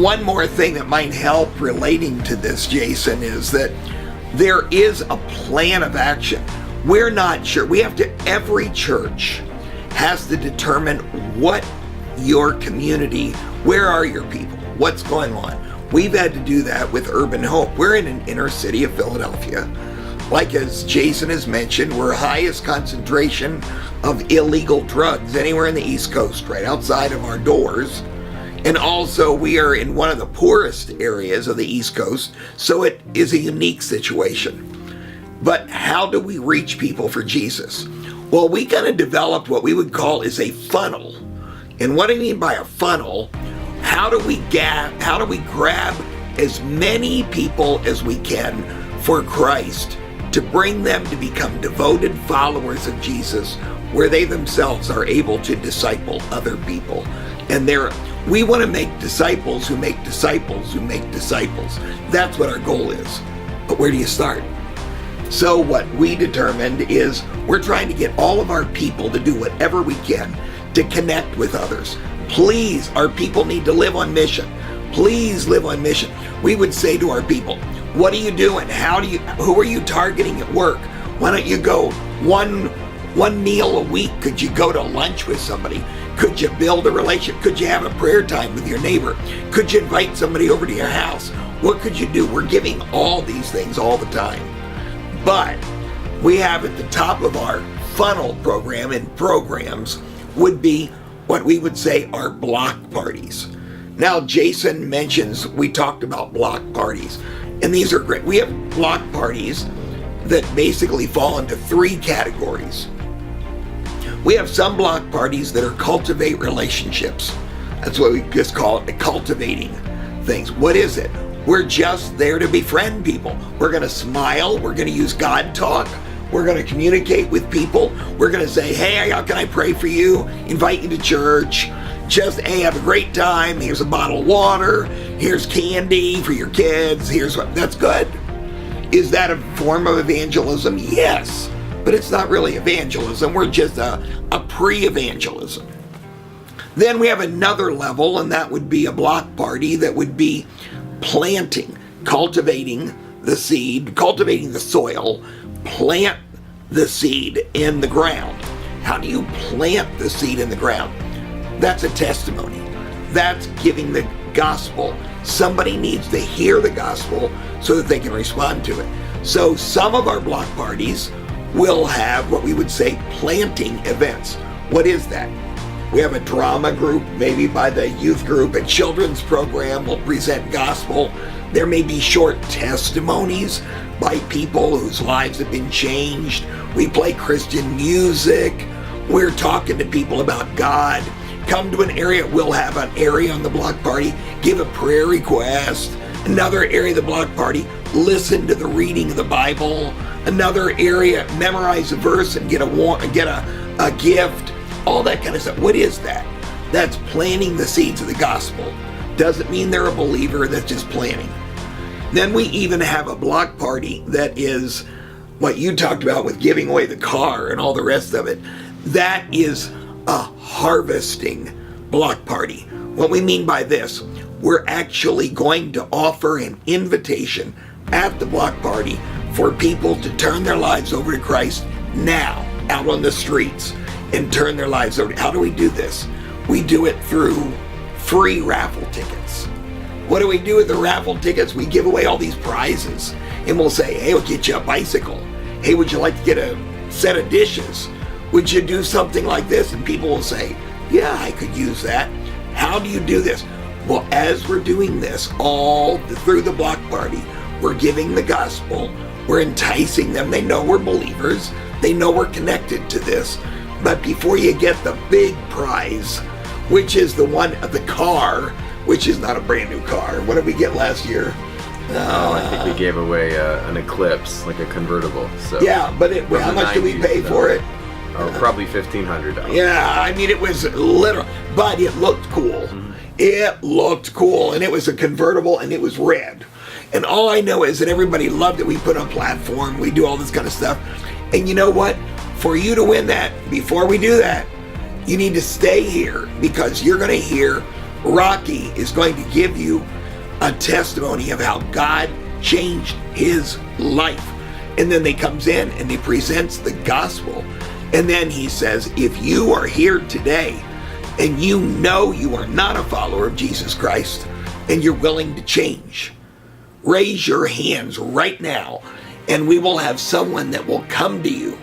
one more thing that might help relating to this, Jason, is that there is a plan of action. We're not sure. Every church has to determine what your community, where are your people, what's going on. We've had to do that with Urban Hope. We're in an inner city of Philadelphia. Like as Jason has mentioned, we're highest concentration of illegal drugs anywhere in the East Coast, right outside of our doors. And also we are in one of the poorest areas of the East Coast, so it is a unique situation. But how do we reach people for Jesus? Well, we kind of developed what we would call is a funnel. And what I mean by a funnel, how do we grab as many people as we can for Christ to bring them to become devoted followers of Jesus, where they themselves are able to disciple other people. And we want to make disciples who make disciples who make disciples. That's what our goal is. But where do you start? So what we determined is we're trying to get all of our people to do whatever we can to connect with others. Please, our people need to live on mission. Please live on mission. We would say to our people, what are you doing? Who are you targeting at work? Why don't you go one meal a week? Could you go to lunch with somebody? Could you build a relationship? Could you have a prayer time with your neighbor? Could you invite somebody over to your house? What could you do? We're giving all these things all the time. But we have at the top of our funnel program and programs would be what we would say are block parties. Now, Jason mentions, we talked about block parties, and these are great. We have block parties that basically fall into three categories. We have some block parties that are cultivate relationships. That's what we just call it, cultivating things. What is it? We're just there to befriend people. We're going to smile. We're going to use God talk. We're going to communicate with people. We're going to say, hey, how can I pray for you? Invite you to church. Just, hey, have a great time. Here's a bottle of water. Here's candy for your kids. That's good. Is that a form of evangelism? Yes, but it's not really evangelism. We're just a pre-evangelism. Then we have another level, and that would be a block party that would be planting, cultivating the seed, cultivating the soil, plant the seed in the ground. How do you plant the seed in the ground? That's a testimony. That's giving the gospel. Somebody needs to hear the gospel so that they can respond to it. So some of our block parties will have what we would say planting events. What is that? We have a drama group, maybe by the youth group. A children's program will present gospel. There may be short testimonies by people whose lives have been changed. We play Christian music. We're talking to people about God. Come to an area, we'll have an area on the block party, give a prayer request. Another area of the block party, listen to the reading of the Bible. Another area, memorize a verse and get a gift. All that kind of stuff. What is that? That's planting the seeds of the gospel. Doesn't mean they're a believer, that's just planting. Then we even have a block party that is what you talked about with giving away the car and all the rest of it. That is a harvesting block party. What we mean by this, we're actually going to offer an invitation at the block party for people to turn their lives over to Christ now, out on the streets, and turn their lives over. How do we do this? We do it through free raffle tickets. What do we do with the raffle tickets? We give away all these prizes, and we'll say, hey, we'll get you a bicycle. Hey, would you like to get a set of dishes? Would you do something like this? And people will say, yeah, I could use that. How do you do this? Well, as we're doing this all through the block party, we're giving the gospel, we're enticing them. They know we're believers. They know we're connected to this. But before you get the big prize, which is the one of the car, which is not a brand new car. What did we get last year? I think we gave away an Eclipse, like a convertible. So yeah, but how much did we pay for it? Oh, probably $1,500. Yeah, I mean, it was literal, but it looked cool. Mm-hmm. It looked cool, and it was a convertible, and it was red. And all I know is that everybody loved it. We put on platform, we do all this kind of stuff. And you know what? For you to win that, before we do that, you need to stay here, because you're going to hear Rocky is going to give you a testimony of how God changed his life. And then he comes in and he presents the gospel. And then he says, if you are here today and you know you are not a follower of Jesus Christ and you're willing to change, raise your hands right now and we will have someone that will come to you,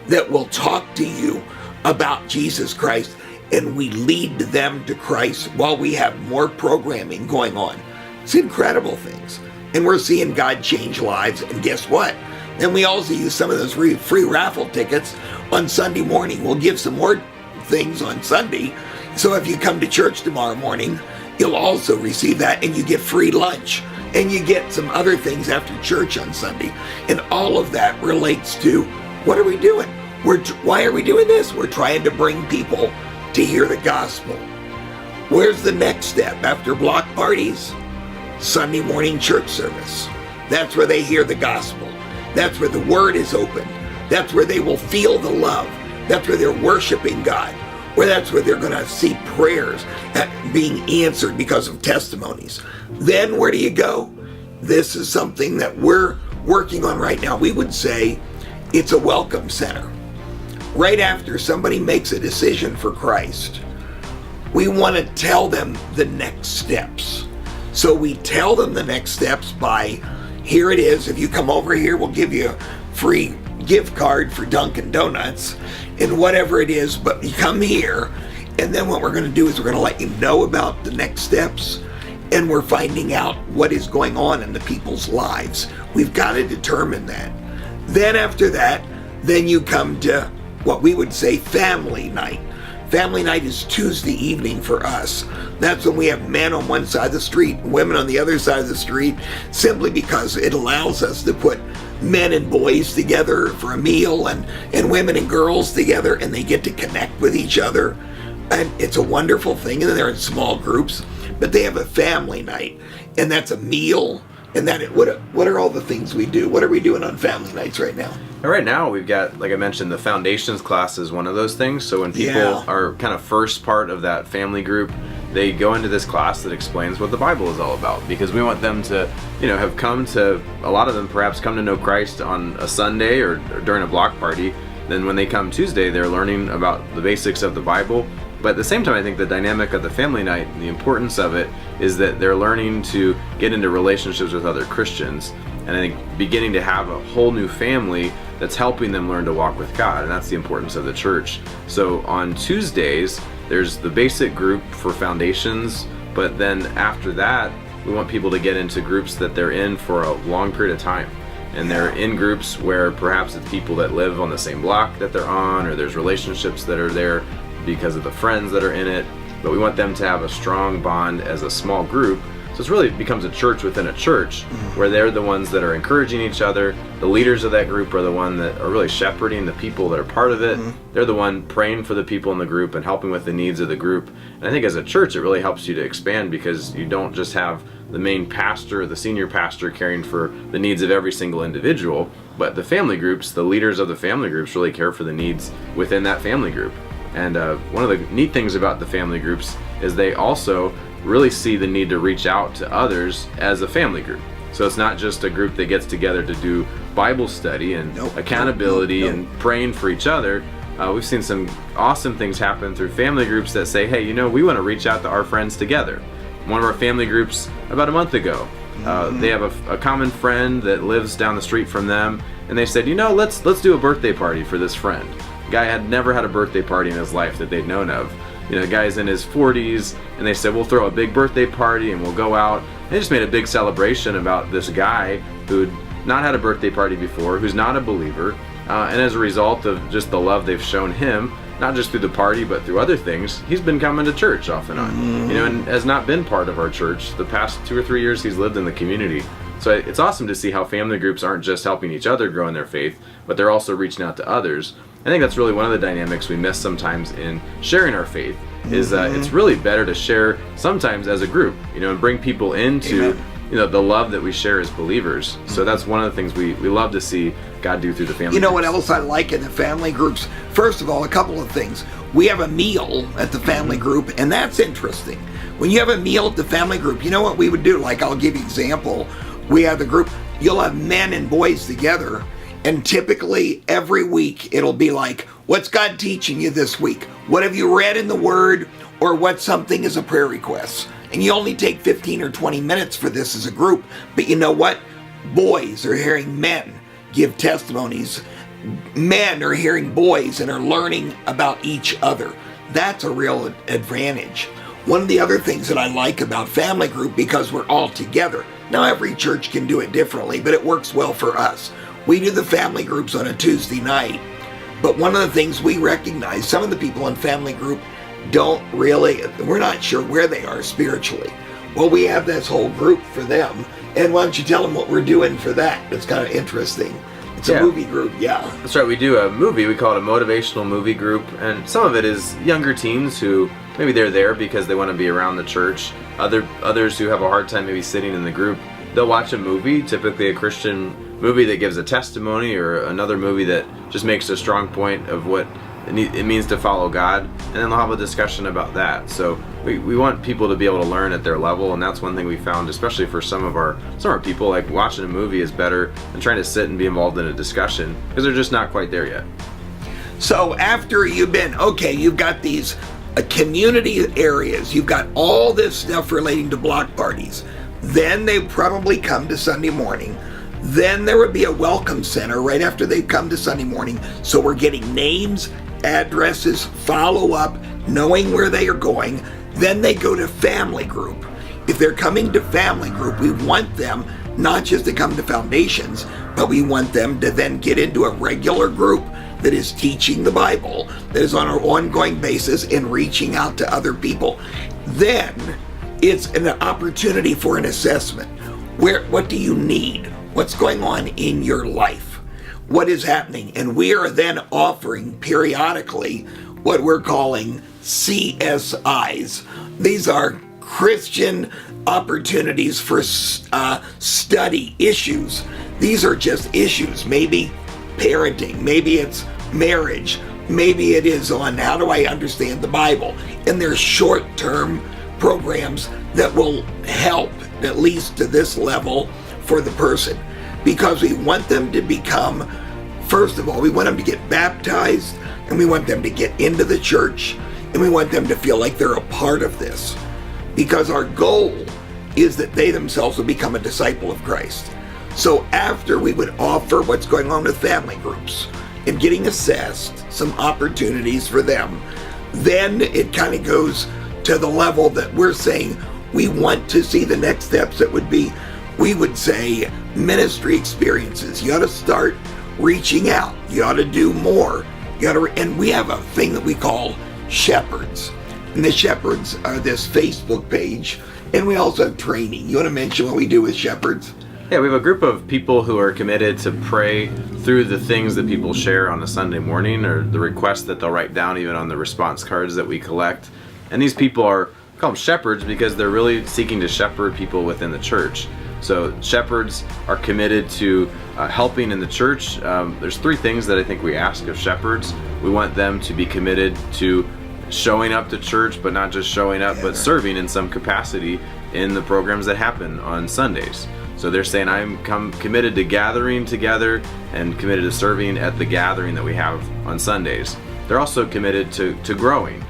that will talk to you about Jesus Christ, and we lead them to Christ while we have more programming going on. It's incredible things. And we're seeing God change lives. And guess what? And we also use some of those free raffle tickets on Sunday morning. We'll give some more things on Sunday. So if you come to church tomorrow morning, you'll also receive that, and you get free lunch. And you get some other things after church on Sunday. And all of that relates to, what are we doing? Why are we doing this? We're trying to bring people to hear the gospel. Where's the next step after block parties? Sunday morning church service. That's where they hear the gospel. That's where the word is opened. That's where they will feel the love. That's where they're worshiping God. Where that's where they're going to see prayers being answered because of testimonies. Then where do you go? This is something that we're working on right now. We would say it's a welcome center. Right after somebody makes a decision for Christ, we want to tell them the next steps. So we tell them the next steps by, here it is. If you come over here, we'll give you a free gift card for Dunkin' Donuts and whatever it is, but you come here, and then what we're going to do is we're going to let you know about the next steps, and we're finding out what is going on in the people's lives. We've got to determine that. Then after that, then you come to what we would say family night. Family night is Tuesday evening for us. That's when we have men on one side of the street, women on the other side of the street, simply because it allows us to put men and boys together for a meal and women and girls together, and they get to connect with each other. And it's a wonderful thing. And then they're in small groups, but they have a family night, and that's a meal. And that what are all the things we do? What are we doing on family nights right now? Right now, we've got, like I mentioned, the foundations class is one of those things. So when people are kind of first part of that family group, they go into this class that explains what the Bible is all about, because we want them to, have come to, a lot of them perhaps come to know Christ on a Sunday or during a block party. Then when they come Tuesday, they're learning about the basics of the Bible. But at the same time, I think the dynamic of the family night and the importance of it is that they're learning to get into relationships with other Christians. And I think beginning to have a whole new family that's helping them learn to walk with God. And that's the importance of the church. So on Tuesdays, there's the basic group for foundations. But then after that, we want people to get into groups that they're in for a long period of time. And they're in groups where perhaps it's people that live on the same block that they're on, or there's relationships that are there because of the friends that are in it. But we want them to have a strong bond as a small group. So it really becomes a church within a church, where they're the ones that are encouraging each other. The leaders of that group are the one that are really shepherding the people that are part of it. They're the one praying for the people in the group and helping with the needs of the group. And I think as a church, it really helps you to expand, because you don't just have the main pastor or the senior pastor caring for the needs of every single individual, but the family groups, the leaders of the family groups really care for the needs within that family group. And one of the neat things about the family groups is they also really see the need to reach out to others as a family group. So it's not just a group that gets together to do Bible study and accountability and praying for each other. We've seen some awesome things happen through family groups that say, hey, we want to reach out to our friends together. One of our family groups about a month ago, they have a common friend that lives down the street from them, and they said, let's do a birthday party for this friend. The guy had never had a birthday party in his life that they'd known of. The guy's in his 40s, and they said, we'll throw a big birthday party and we'll go out. And they just made a big celebration about this guy who'd not had a birthday party before, who's not a believer, and as a result of just the love they've shown him, not just through the party but through other things, he's been coming to church off and on, and has not been part of our church the past 2 or 3 years he's lived in the community. So it's awesome to see how family groups aren't just helping each other grow in their faith, but they're also reaching out to others. I think that's really one of the dynamics we miss sometimes in sharing our faith, is it's really better to share sometimes as a group, and bring people into the love that we share as believers. So that's one of the things we love to see God do through the family groups. What else I like in the family groups? First of all, a couple of things. We have a meal at the family group, and that's interesting. When you have a meal at the family group, you know what we would do? Like, I'll give you an example. We have the group, you'll have men and boys together, and typically every week it'll be like, what's God teaching you this week? What have you read in the Word? Or what something is a prayer request? And you only take 15 or 20 minutes for this as a group. But you know what? Boys are hearing men give testimonies. Men are hearing boys and are learning about each other. That's a real advantage. One of the other things that I like about family group, because we're all together. Now every church can do it differently, but it works well for us. We do the family groups on a Tuesday night. But one of the things we recognize, some of the people in family group we're not sure where they are spiritually. Well, we have this whole group for them. And why don't you tell them what we're doing for that? It's kind of interesting. It's a movie group, yeah. That's right, we do a movie, we call it a motivational movie group, and some of it is younger teens who maybe they're there because they want to be around the church. Others who have a hard time maybe sitting in the group, they'll watch a movie, typically a Christian movie that gives a testimony, or another movie that just makes a strong point of what it means to follow God, and then they'll have a discussion about that. So we want people to be able to learn at their level, and that's one thing we found, especially for some of our people, like watching a movie is better than trying to sit and be involved in a discussion, because they're just not quite there yet. So after you've got these community areas, you've got all this stuff relating to block parties, then they probably come to Sunday morning. Then there would be a welcome center right after they come to Sunday morning. So we're getting names, addresses, follow up, knowing where they are going. Then they go to family group. If they're coming to family group, we want them not just to come to Foundations, but we want them to then get into a regular group that is teaching the Bible, that is on an ongoing basis and reaching out to other people. Then it's an opportunity for an assessment. What do you need? What's going on in your life? What is happening? And we are then offering periodically what we're calling CSIs. These are Christian opportunities for study issues. These are just issues. Maybe parenting, maybe it's marriage, maybe it is on how do I understand the Bible. And there's short-term programs that will help, at least to this level, for the person, because we want them to become, first of all, we want them to get baptized, and we want them to get into the church, and we want them to feel like they're a part of this, because our goal is that they themselves will become a disciple of Christ. So after we would offer what's going on with family groups and getting assessed, some opportunities for them, then it kind of goes to the level that we're saying we want to see the next steps. That would be, we would say, ministry experiences. You ought to start reaching out. You ought to do more. And we have a thing that we call Shepherds. And the Shepherds are this Facebook page. And we also have training. You want to mention what we do with Shepherds? Yeah, we have a group of people who are committed to pray through the things that people share on a Sunday morning, or the requests that they'll write down even on the response cards that we collect. And these people are called shepherds because they're really seeking to shepherd people within the church. So shepherds are committed to helping in the church. There's three things that I think we ask of shepherds. We want them to be committed to showing up to church, but not just showing up, but serving in some capacity in the programs that happen on Sundays. So they're saying, I'm committed to gathering together and committed to serving at the gathering that we have on Sundays. They're also committed to growing.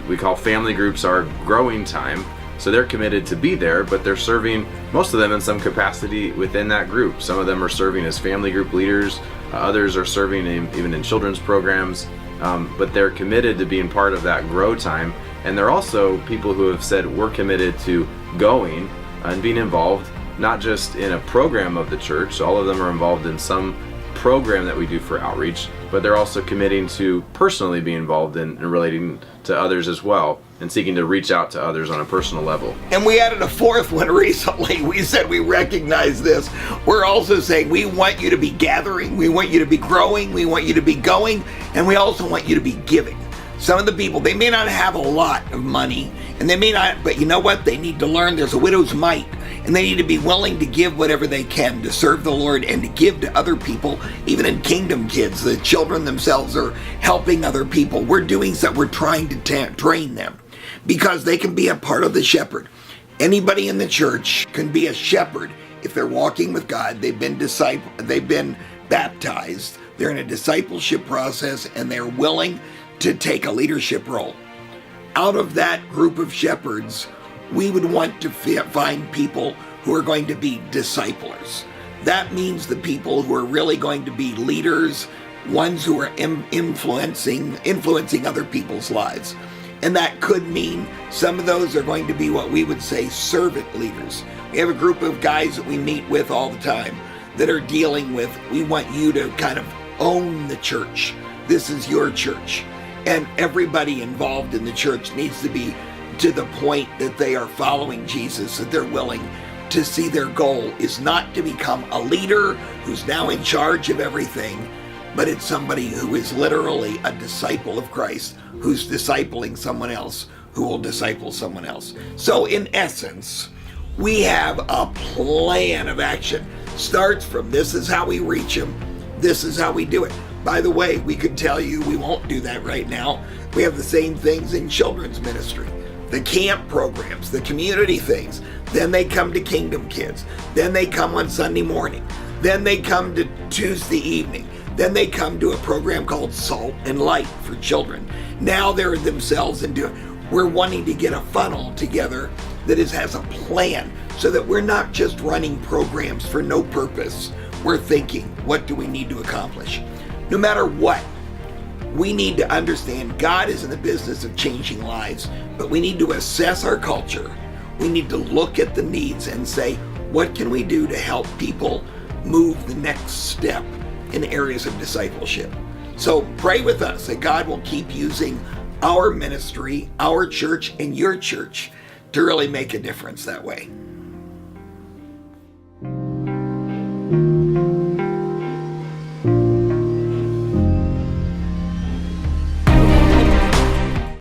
We call family groups our growing time. So they're committed to be there, but they're serving, most of them in some capacity within that group. Some of them are serving as family group leaders. Others are serving even in children's programs. But they're committed to being part of that grow time. And they're also people who have said, we're committed to going and being involved, not just in a program of the church. All of them are involved in some program that we do for outreach, but they're also committing to personally be involved in relating to others as well, and seeking to reach out to others on a personal level. And we added a fourth one recently. We said we recognize this. We're also saying we want you to be gathering, we want you to be growing, we want you to be going, and we also want you to be giving. Some of the people, they may not have a lot of money, and they may not, but you know what? They need to learn there's a widow's mite, and they need to be willing to give whatever they can to serve the Lord and to give to other people. Even in Kingdom Kids, the children themselves are helping other people. We're doing so, we're trying to train them. because they can be a part of the shepherd. Anybody in the church can be a shepherd if they're walking with God. They've been baptized. They're in a discipleship process, and they're willing to take a leadership role. Out of that group of shepherds, we would want to find people who are going to be disciplers. That means the people who are really going to be leaders, ones who are influencing other people's lives. And that could mean some of those are going to be what we would say servant leaders. We have a group of guys that we meet with all the time that are dealing with, we want you to kind of own the church. This is your church. And everybody involved in the church needs to be to the point that they are following Jesus, that they're willing to see their goal is not to become a leader who's now in charge of everything, but it's somebody who is literally a disciple of Christ, who's discipling someone else, who will disciple someone else. So in essence, we have a plan of action. Starts from this is how we reach them, this is how we do it. By the way, we could tell you we won't do that right now. We have the same things in children's ministry. The camp programs, the community things. Then they come to Kingdom Kids. Then they come on Sunday morning. Then they come to Tuesday evening. Then they come to a program called Salt and Light for children. Now they're themselves into, we're wanting to get a funnel together that has a plan so that we're not just running programs for no purpose. We're thinking, what do we need to accomplish? No matter what, we need to understand God is in the business of changing lives, but we need to assess our culture. We need to look at the needs and say, what can we do to help people move the next step in areas of discipleship? So pray with us that God will keep using our ministry, our church, and your church to really make a difference that way.